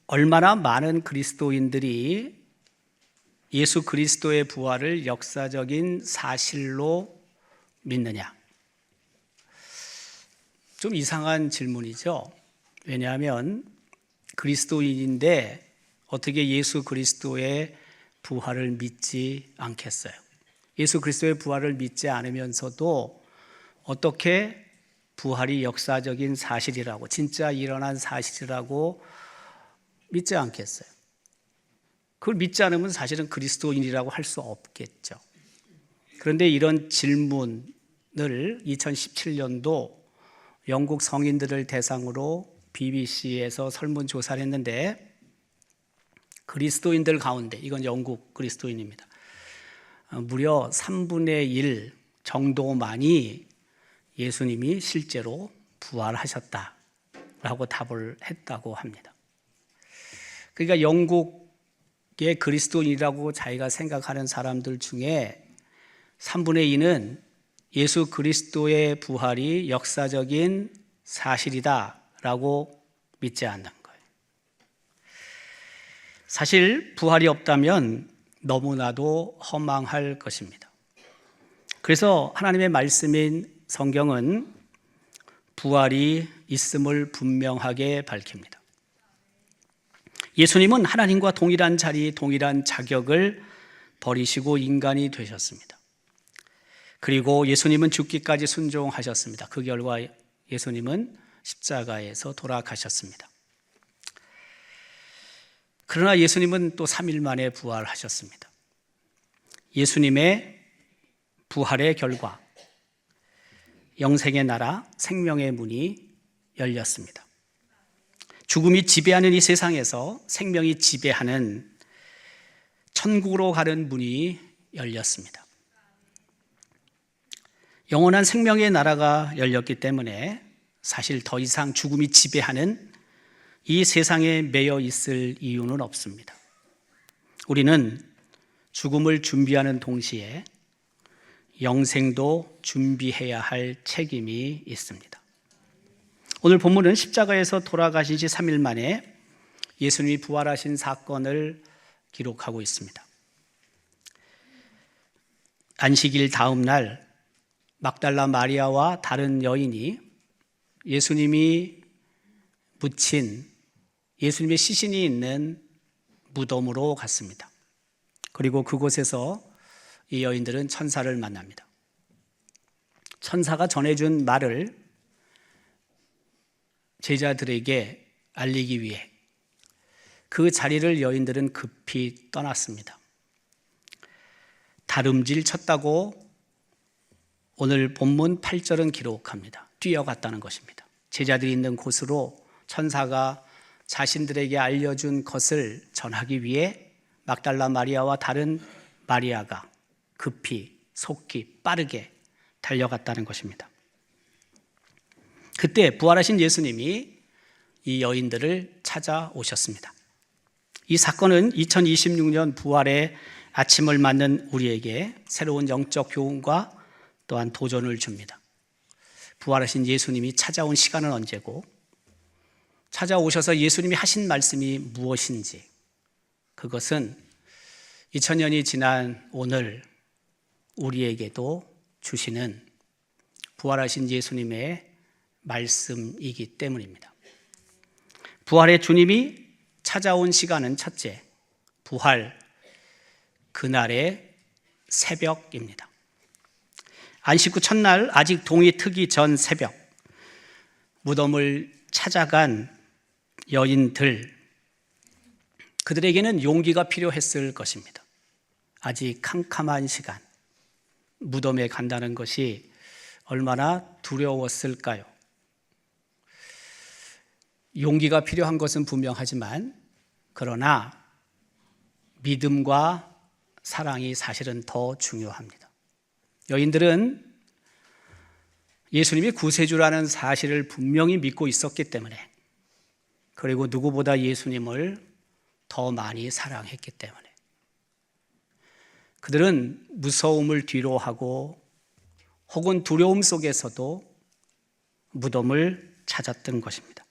얼마나 많은 그리스도인들이 예수 그리스도의 부활을 역사적인 사실로 믿느냐? 좀 이상한 질문이죠. 왜냐하면 그리스도인인데 어떻게 예수 그리스도의 부활을 믿지 않겠어요? 예수 그리스도의 부활을 믿지 않으면서도 어떻게 부활이 역사적인 사실이라고, 진짜 일어난 사실이라고 믿지 않겠어요? 그걸 믿지 않으면 사실은 그리스도인이라고 할 수 없겠죠. 그런데 이런 질문을 2017년도 영국 성인들을 대상으로 BBC에서 설문조사를 했는데 그리스도인들 가운데, 이건 영국 그리스도인입니다, 무려 3분의 1 정도만이 예수님이 실제로 부활하셨다라고 답을 했다고 합니다. 그러니까 영국의 그리스도인이라고 자기가 생각하는 사람들 중에 3분의 2는 예수 그리스도의 부활이 역사적인 사실이다라고 믿지 않는 거예요. 사실 부활이 없다면 너무나도 허망할 것입니다. 그래서 하나님의 말씀인 성경은 부활이 있음을 분명하게 밝힙니다. 예수님은 하나님과 동일한 자리, 동일한 자격을 버리시고 인간이 되셨습니다. 그리고 예수님은 죽기까지 순종하셨습니다. 그 결과 예수님은 십자가에서 돌아가셨습니다. 그러나 예수님은 또 3일 만에 부활하셨습니다. 예수님의 부활의 결과, 영생의 나라, 생명의 문이 열렸습니다. 죽음이 지배하는 이 세상에서 생명이 지배하는 천국으로 가는 문이 열렸습니다. 영원한 생명의 나라가 열렸기 때문에 사실 더 이상 죽음이 지배하는 이 세상에 매여 있을 이유는 없습니다. 우리는 죽음을 준비하는 동시에 영생도 준비해야 할 책임이 있습니다. 오늘 본문은 십자가에서 돌아가신 지 3일 만에 예수님이 부활하신 사건을 기록하고 있습니다. 안식일 다음 날 막달라 마리아와 다른 여인이 예수님이 묻힌 예수님의 시신이 있는 무덤으로 갔습니다. 그리고 그곳에서 이 여인들은 천사를 만납니다. 천사가 전해준 말을 제자들에게 알리기 위해 그 자리를 여인들은 급히 떠났습니다. 다름질 쳤다고 오늘 본문 8절은 기록합니다. 뛰어갔다는 것입니다. 제자들이 있는 곳으로 천사가 자신들에게 알려준 것을 전하기 위해 막달라 마리아와 다른 마리아가 급히, 속히, 빠르게 달려갔다는 것입니다. 그때 부활하신 예수님이 이 여인들을 찾아오셨습니다. 이 사건은 2026년 부활의 아침을 맞는 우리에게 새로운 영적 교훈과 또한 도전을 줍니다. 부활하신 예수님이 찾아온 시간은 언제고, 찾아오셔서 예수님이 하신 말씀이 무엇인지, 그것은 2000년이 지난 오늘 우리에게도 주시는 부활하신 예수님의 말씀이기 때문입니다. 부활의 주님이 찾아온 시간은 첫째, 부활 그날의 새벽입니다. 안식 후 첫날, 아직 동이 트기 전 새벽, 무덤을 찾아간 여인들, 그들에게는 용기가 필요했을 것입니다. 아직 캄캄한 시간, 무덤에 간다는 것이 얼마나 두려웠을까요? 용기가 필요한 것은 분명하지만, 그러나 믿음과 사랑이 사실은 더 중요합니다. 여인들은 예수님이 구세주라는 사실을 분명히 믿고 있었기 때문에, 그리고 누구보다 예수님을 더 많이 사랑했기 때문에 그들은 무서움을 뒤로하고 혹은 두려움 속에서도 무덤을 찾았던 것입니다.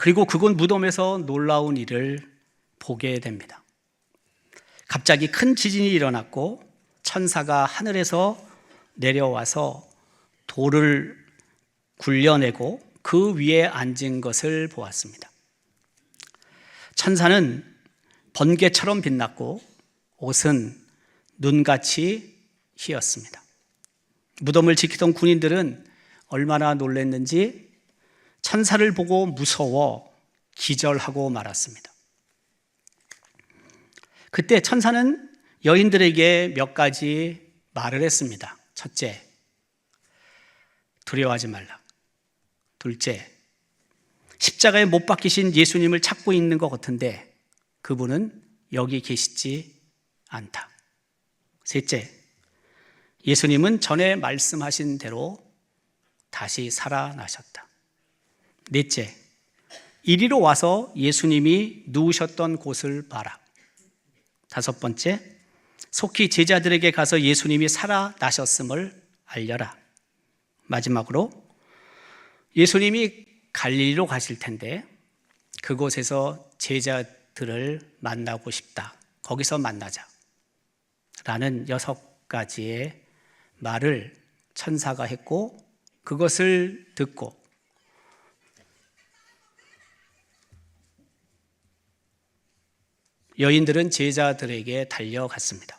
그리고 그곳 무덤에서 놀라운 일을 보게 됩니다. 갑자기 큰 지진이 일어났고 천사가 하늘에서 내려와서 돌을 굴려내고 그 위에 앉은 것을 보았습니다. 천사는 번개처럼 빛났고 옷은 눈같이 희었습니다. 무덤을 지키던 군인들은 얼마나 놀랐는지 천사를 보고 무서워 기절하고 말았습니다. 그때 천사는 여인들에게 몇 가지 말을 했습니다. 첫째, 두려워하지 말라. 둘째, 십자가에 못 박히신 예수님을 찾고 있는 것 같은데 그분은 여기 계시지 않다. 셋째, 예수님은 전에 말씀하신 대로 다시 살아나셨다. 넷째, 이리로 와서 예수님이 누우셨던 곳을 봐라. 다섯 번째, 속히 제자들에게 가서 예수님이 살아나셨음을 알려라. 마지막으로 예수님이 갈릴리로 가실 텐데 그곳에서 제자들을 만나고 싶다. 거기서 만나자. 라는 6가지의 말을 천사가 했고 그것을 듣고 여인들은 제자들에게 달려갔습니다.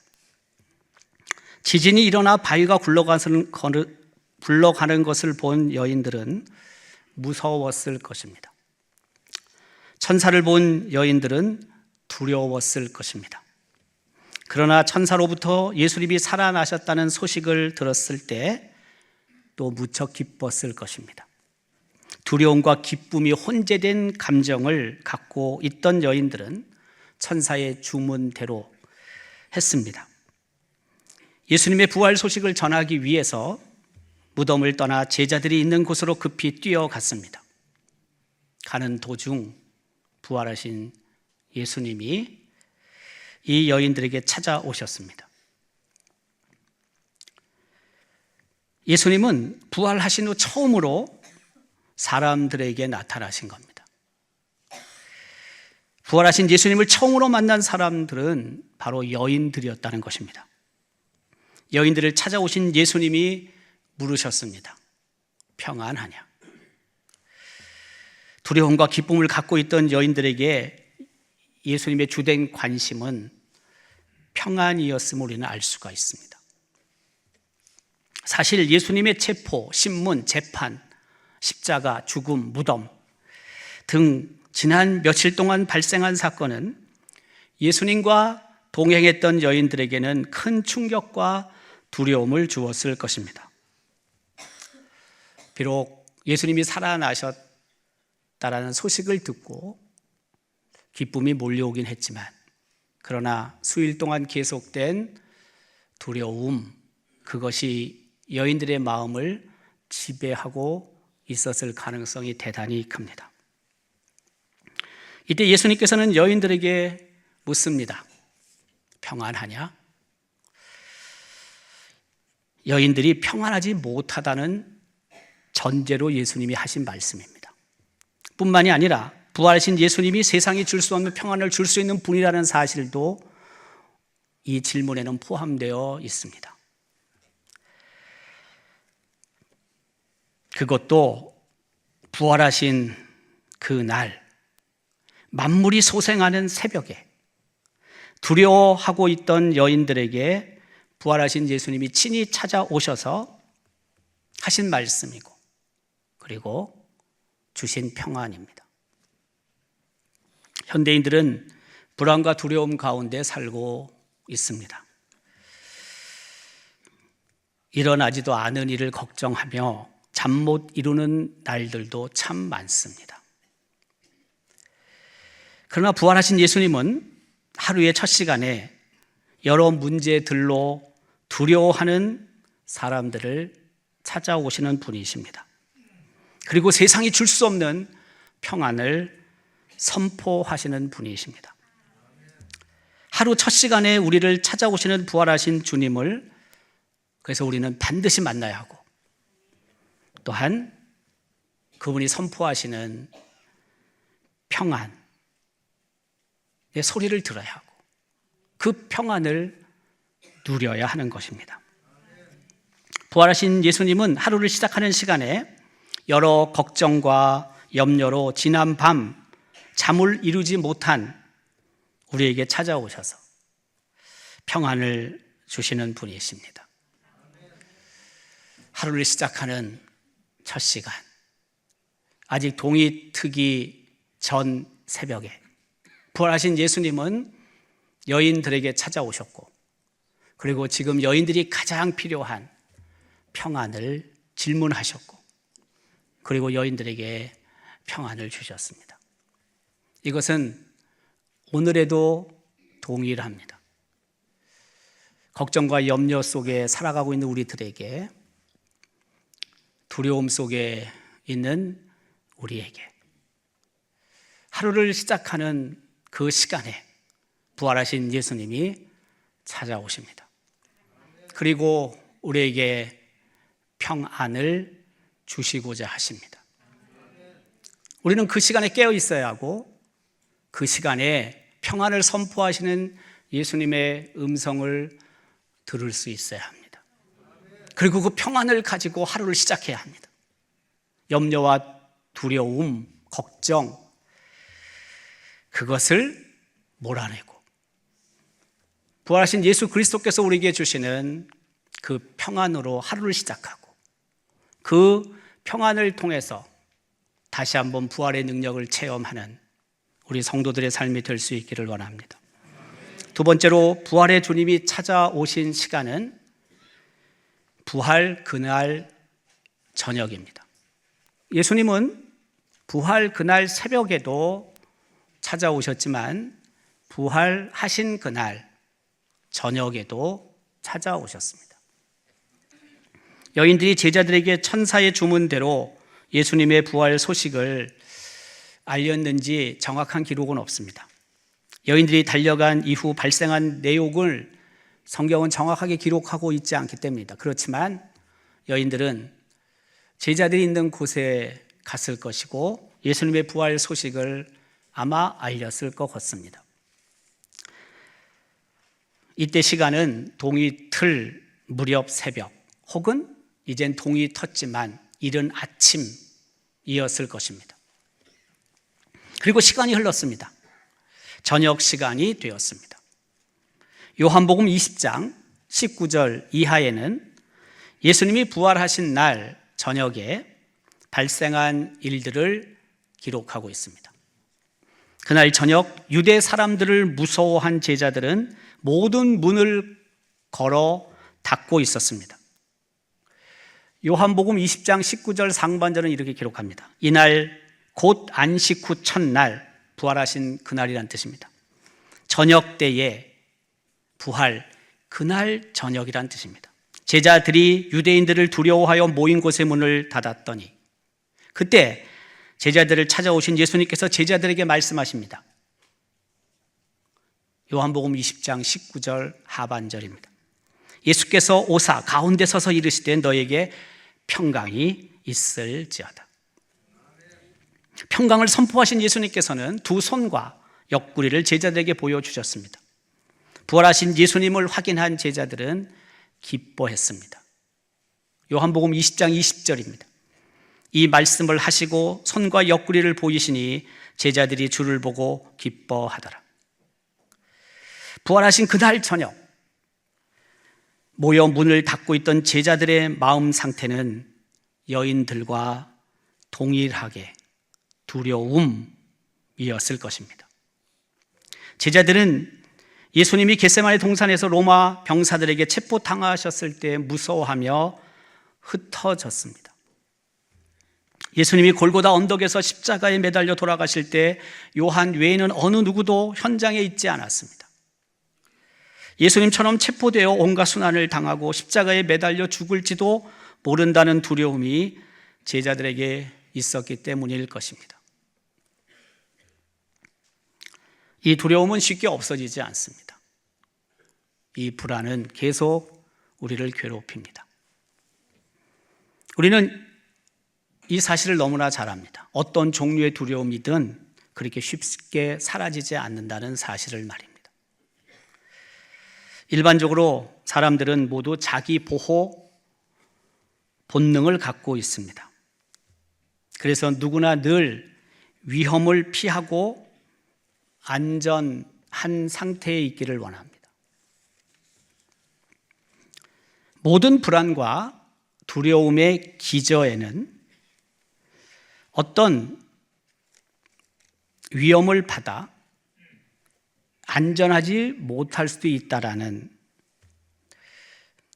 지진이 일어나 바위가 굴러가는 것을 본 여인들은 무서웠을 것입니다. 천사를 본 여인들은 두려웠을 것입니다. 그러나 천사로부터 예수님이 살아나셨다는 소식을 들었을 때 또 무척 기뻤을 것입니다. 두려움과 기쁨이 혼재된 감정을 갖고 있던 여인들은 천사의 주문대로 했습니다. 예수님의 부활 소식을 전하기 위해서 무덤을 떠나 제자들이 있는 곳으로 급히 뛰어갔습니다. 가는 도중 부활하신 예수님이 이 여인들에게 찾아오셨습니다. 예수님은 부활하신 후 처음으로 사람들에게 나타나신 겁니다. 부활하신 예수님을 처음으로 만난 사람들은 바로 여인들이었다는 것입니다. 여인들을 찾아오신 예수님이 물으셨습니다. 평안하냐? 두려움과 기쁨을 갖고 있던 여인들에게 예수님의 주된 관심은 평안이었음을 우리는 알 수가 있습니다. 사실 예수님의 체포, 신문, 재판, 십자가, 죽음, 무덤 등 지난 며칠 동안 발생한 사건은 예수님과 동행했던 여인들에게는 큰 충격과 두려움을 주었을 것입니다. 비록 예수님이 살아나셨다라는 소식을 듣고 기쁨이 몰려오긴 했지만 그러나 수일 동안 계속된 두려움, 그것이 여인들의 마음을 지배하고 있었을 가능성이 대단히 큽니다. 이때 예수님께서는 여인들에게 묻습니다. 평안하냐? 여인들이 평안하지 못하다는 전제로 예수님이 하신 말씀입니다. 뿐만이 아니라 부활하신 예수님이 세상이 줄 수 없는 평안을 줄 수 있는 분이라는 사실도 이 질문에는 포함되어 있습니다. 그것도 부활하신 그 날, 만물이 소생하는 새벽에 두려워하고 있던 여인들에게 부활하신 예수님이 친히 찾아오셔서 하신 말씀이고 그리고 주신 평안입니다. 현대인들은 불안과 두려움 가운데 살고 있습니다. 일어나지도 않은 일을 걱정하며 잠 못 이루는 날들도 참 많습니다. 그러나 부활하신 예수님은 하루의 첫 시간에 여러 문제들로 두려워하는 사람들을 찾아오시는 분이십니다. 그리고 세상이 줄 수 없는 평안을 선포하시는 분이십니다. 하루 첫 시간에 우리를 찾아오시는 부활하신 주님을 그래서 우리는 반드시 만나야 하고 또한 그분이 선포하시는 평안의 소리를 들어야 하고 그 평안을 누려야 하는 것입니다. 부활하신 예수님은 하루를 시작하는 시간에 여러 걱정과 염려로 지난 밤 잠을 이루지 못한 우리에게 찾아오셔서 평안을 주시는 분이십니다. 하루를 시작하는 첫 시간, 아직 동이 트기 전 새벽에 부활하신 예수님은 여인들에게 찾아오셨고, 그리고 지금 여인들이 가장 필요한 평안을 질문하셨고, 그리고 여인들에게 평안을 주셨습니다. 이것은 오늘에도 동일합니다. 걱정과 염려 속에 살아가고 있는 우리들에게, 두려움 속에 있는 우리에게 하루를 시작하는 그 시간에 부활하신 예수님이 찾아오십니다. 그리고 우리에게 평안을 주시고자 하십니다. 우리는 그 시간에 깨어 있어야 하고 그 시간에 평안을 선포하시는 예수님의 음성을 들을 수 있어야 합니다. 그리고 그 평안을 가지고 하루를 시작해야 합니다. 염려와 두려움, 걱정, 그것을 몰아내고 부활하신 예수 그리스도께서 우리에게 주시는 그 평안으로 하루를 시작하고 그 평안을 통해서 다시 한번 부활의 능력을 체험하는 우리 성도들의 삶이 될 수 있기를 원합니다. 두 번째로 부활의 주님이 찾아오신 시간은 부활 그날 저녁입니다. 예수님은 부활 그날 새벽에도 찾아오셨지만 부활하신 그날 저녁에도 찾아오셨습니다. 여인들이 제자들에게 천사의 주문대로 예수님의 부활 소식을 알렸는지 정확한 기록은 없습니다. 여인들이 달려간 이후 발생한 내용을 성경은 정확하게 기록하고 있지 않기 때문입니다. 그렇지만 여인들은 제자들이 있는 곳에 갔을 것이고 예수님의 부활 소식을 아마 알렸을 것 같습니다. 이때 시간은 동이 틀 무렵 새벽 혹은 이젠 동이 텄지만 이른 아침이었을 것입니다. 그리고 시간이 흘렀습니다. 저녁 시간이 되었습니다. 요한복음 20장 19절 이하에는 예수님이 부활하신 날 저녁에 발생한 일들을 기록하고 있습니다. 그날 저녁 유대 사람들을 무서워한 제자들은 모든 문을 걸어 닫고 있었습니다. 요한복음 20장 19절 상반절은 이렇게 기록합니다. 이날 곧 안식 후 첫날, 부활하신 그날이란 뜻입니다. 저녁 때에 부활, 그날 저녁이란 뜻입니다. 제자들이 유대인들을 두려워하여 모인 곳의 문을 닫았더니 그때 제자들을 찾아오신 예수님께서 제자들에게 말씀하십니다. 요한복음 20장 19절 하반절입니다. 예수께서 오사 가운데 서서 이르시되 너에게 평강이 있을지어다. 평강을 선포하신 예수님께서는 두 손과 옆구리를 제자들에게 보여주셨습니다. 부활하신 예수님을 확인한 제자들은 기뻐했습니다. 요한복음 20장 20절입니다. 이 말씀을 하시고 손과 옆구리를 보이시니 제자들이 주를 보고 기뻐하더라. 부활하신 그날 저녁 모여 문을 닫고 있던 제자들의 마음 상태는 여인들과 동일하게 두려움이었을 것입니다. 제자들은 예수님이 겟세마네 동산에서 로마 병사들에게 체포당하셨을 때 무서워하며 흩어졌습니다. 예수님이 골고다 언덕에서 십자가에 매달려 돌아가실 때 요한 외에는 어느 누구도 현장에 있지 않았습니다. 예수님처럼 체포되어 온갖 순환을 당하고 십자가에 매달려 죽을지도 모른다는 두려움이 제자들에게 있었기 때문일 것입니다. 이 두려움은 쉽게 없어지지 않습니다. 이 불안은 계속 우리를 괴롭힙니다. 우리는 이 사실을 너무나 잘 압니다. 어떤 종류의 두려움이든 그렇게 쉽게 사라지지 않는다는 사실을 말입니다. 일반적으로 사람들은 모두 자기 보호 본능을 갖고 있습니다. 그래서 누구나 늘 위험을 피하고 안전한 상태에 있기를 원합니다. 모든 불안과 두려움의 기저에는 어떤 위험을 받아 안전하지 못할 수도 있다라는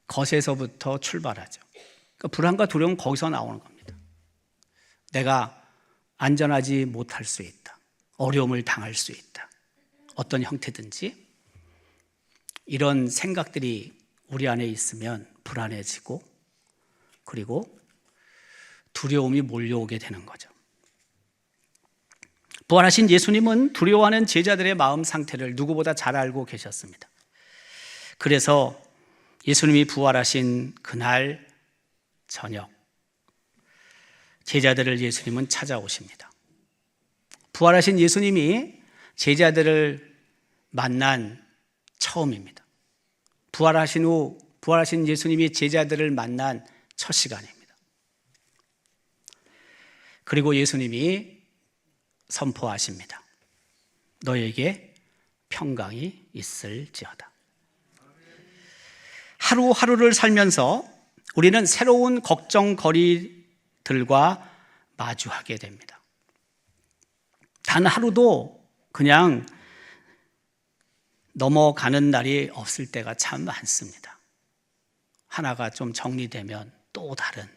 것에서부터 출발하죠. 그러니까 불안과 두려움은 거기서 나오는 겁니다. 내가 안전하지 못할 수 있다. 어려움을 당할 수 있다. 어떤 형태든지 이런 생각들이 우리 안에 있으면 불안해지고 그리고 두려움이 몰려오게 되는 거죠. 부활하신 예수님은 두려워하는 제자들의 마음 상태를 누구보다 잘 알고 계셨습니다. 그래서 예수님이 부활하신 그날 저녁 제자들을 예수님은 찾아오십니다. 부활하신 예수님이 제자들을 만난 처음입니다. 부활하신 예수님이 제자들을 만난 첫 시간입니다. 그리고 예수님이 선포하십니다. 너에게 평강이 있을지어다. 하루하루를 살면서 우리는 새로운 걱정거리들과 마주하게 됩니다. 단 하루도 그냥 넘어가는 날이 없을 때가 참 많습니다. 하나가 좀 정리되면 또 다른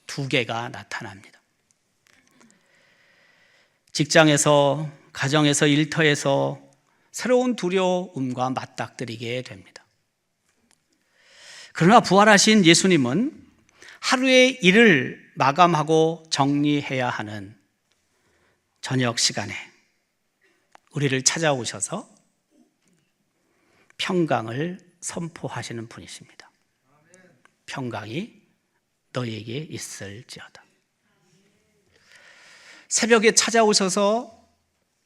두 개가 나타납니다. 직장에서, 가정에서, 일터에서 새로운 두려움과 맞닥뜨리게 됩니다. 그러나 부활하신 예수님은 하루의 일을 마감하고 정리해야 하는 저녁 시간에 우리를 찾아오셔서 평강을 선포하시는 분이십니다. 평강이 너에게 있을지어다. 새벽에 찾아오셔서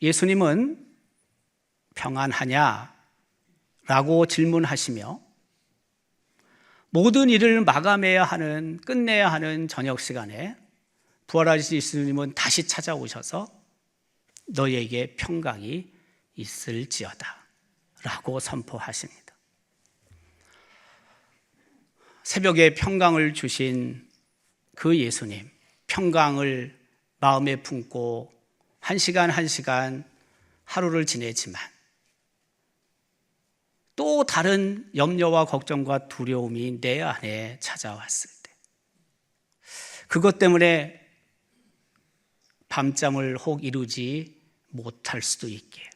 예수님은 평안하냐? 라고 질문하시며 모든 일을 마감해야 하는, 끝내야 하는 저녁 시간에 부활하신 예수님은 다시 찾아오셔서 너에게 평강이 있을지어다 라고 선포하십니다. 새벽에 평강을 주신 그 예수님, 평강을 마음에 품고 한 시간 한 시간 하루를 지내지만 또 다른 염려와 걱정과 두려움이 내 안에 찾아왔을 때 그것 때문에 밤잠을 혹 이루지 못할 수도 있게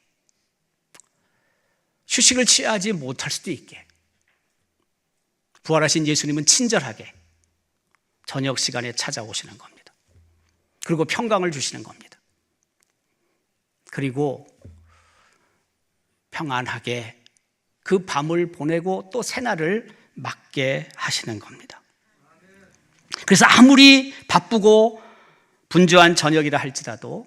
휴식을 취하지 못할 수도 있게 부활하신 예수님은 친절하게 저녁 시간에 찾아오시는 겁니다. 그리고 평강을 주시는 겁니다. 그리고 평안하게 그 밤을 보내고 또 새날을 맞게 하시는 겁니다. 그래서 아무리 바쁘고 분주한 저녁이라 할지라도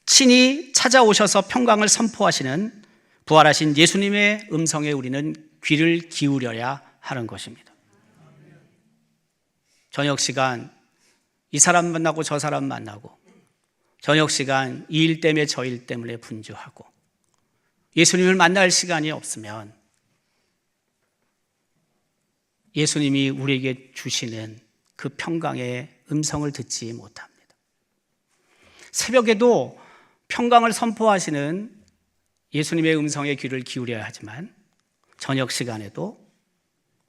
친히 찾아오셔서 평강을 선포하시는 부활하신 예수님의 음성에 우리는 귀를 기울여야 하는 것입니다. 저녁 시간 이 사람 만나고 저 사람 만나고 저녁 시간 이 일 때문에 저 일 때문에 분주하고 예수님을 만날 시간이 없으면 예수님이 우리에게 주시는 그 평강의 음성을 듣지 못합니다. 새벽에도 평강을 선포하시는 예수님의 음성에 귀를 기울여야 하지만 저녁 시간에도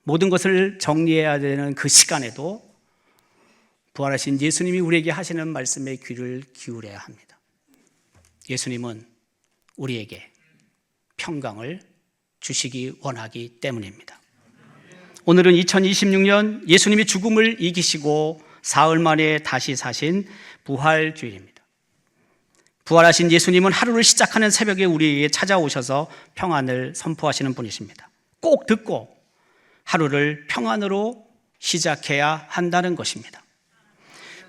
모든 것을 정리해야 되는 그 시간에도 부활하신 예수님이 우리에게 하시는 말씀에 귀를 기울여야 합니다. 예수님은 우리에게 평강을 주시기 원하기 때문입니다. 오늘은 2026년 예수님이 죽음을 이기시고 사흘 만에 다시 사신 부활주일입니다. 부활하신 예수님은 하루를 시작하는 새벽에 우리에게 찾아오셔서 평안을 선포하시는 분이십니다. 꼭 듣고 하루를 평안으로 시작해야 한다는 것입니다.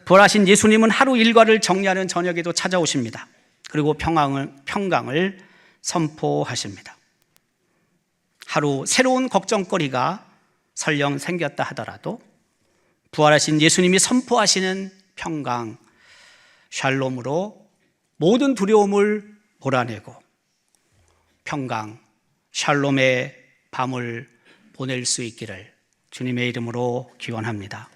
부활하신 예수님은 하루 일과를 정리하는 저녁에도 찾아오십니다. 그리고 평강을 선포하십니다. 하루 새로운 걱정거리가 설령 생겼다 하더라도 부활하신 예수님이 선포하시는 평강, 샬롬으로 모든 두려움을 몰아내고 평강, 샬롬의 밤을 보낼 수 있기를 주님의 이름으로 기원합니다.